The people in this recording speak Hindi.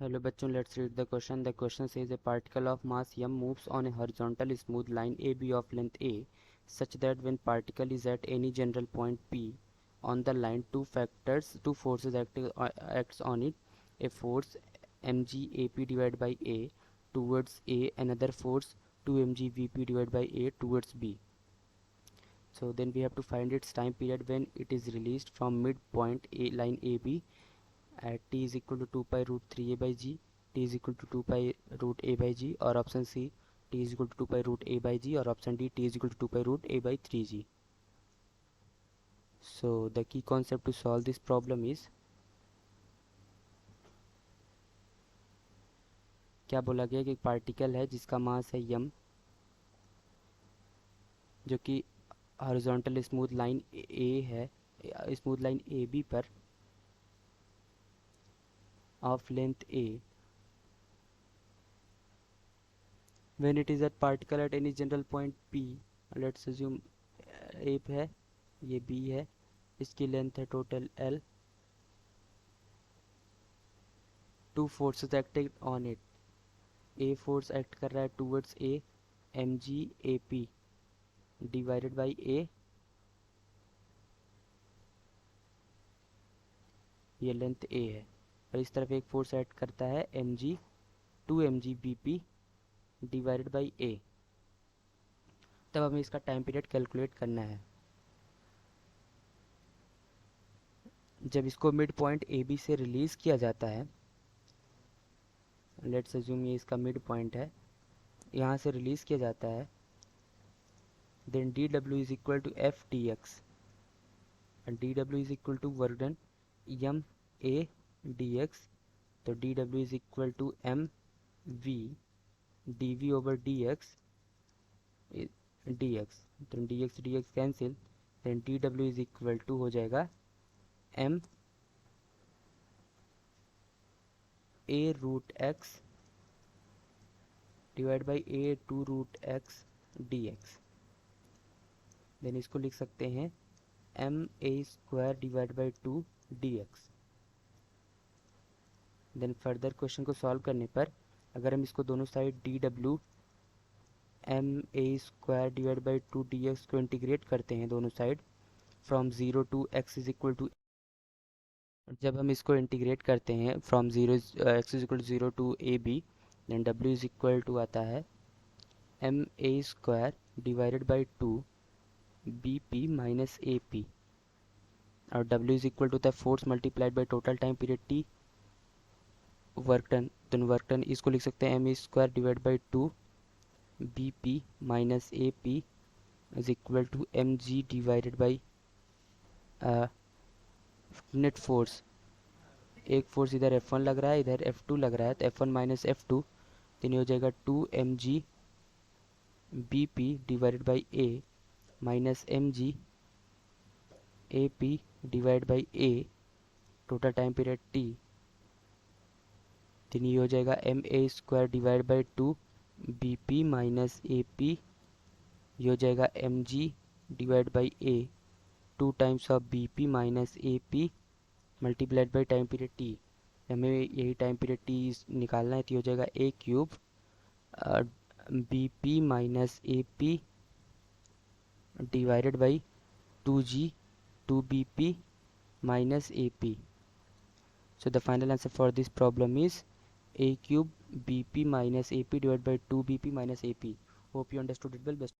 Hello बच्चों, let's read the question. The question says a particle of mass m moves on a horizontal smooth line AB of length a such that when particle is at any general point P on the line, two forces acts on it. A force mg AP divided by a towards a, another force 2 mg VP divided by a towards B. So then we have to find its time period when it is released from midpoint a line AB at t is equal to 2 pi root 3a by g, t is equal to 2 pi root a by g, or option C, t is equal to 2 pi root a by g, or option D, t is equal to 2 pi root a by 3g. So the key concept to solve this problem is, क्या बोला गया कि पार्टिकल है जिसका मास है m, जो कि हॉरिजॉन्टल स्मूथ लाइन a है, स्मूथ लाइन AB पर of length a, when it is at particle at any general point P, let's assume A है, ये B है, इसकी लेंथ है total L, two forces acting on it, A force act कर रहा है towards A, mg AP divided by A, ये लेंथ A है, और इस तरफ एक फोर्स एक्ट करता है mg 2mg BP divided by A। तब हमें इसका टाइम पीरियड कैलकुलेट करना है। जब इसको मिड पॉइंट AB से रिलीज़ किया जाता है, लेट्स अज्यूम ये इसका मिड पॉइंट है, यहाँ से रिलीज़ किया जाता है, then dw is equal to F D X, dw is equal to work done M A D X, तो dw is equal to M V D V over D X, तो D X cancel, then dw is equal to हो जाएगा M A root X divide by A two root X D X. Then इसको लिख सकते हैं M A square divide by two D X. Then further question को सॉल्व करने पर अगर हम इसको दोनों side D W M A square divide by two D X को इंटीग्रेट करते हैं दोनों side from zero to X is equal to, जब हम इसको इंटीग्रेट करते हैं from zero X is equal to zero to A B, then W is equal to आता है M A square divided by two B P minus A P, और W is equal to the force multiplied by total time period T, work done, तो वर्क डन इसको लिख सकते हैं M square divide by two B P minus A P is equal to M G divided by net force. एक फोर्स इधर F1 लग रहा है, इधर F2 लग रहा है, तो F1 माइनस F2, तो हो जाएगा 2mg B P divided by A minus mg A P divide by A total time period T, तो ये हो जाएगा M A square divide by two B P minus A P, ये हो जाएगा M G divide by A two times of B P minus A P multiplied by time period T। हमें यही टाइम पीरियड T निकालना है, तो हो जाएगा A cube B P minus A P divided by two G two B P minus AP. So the final answer for this problem is a cube BP minus AP divided by 2 BP minus AP. Hope you understood it well. Best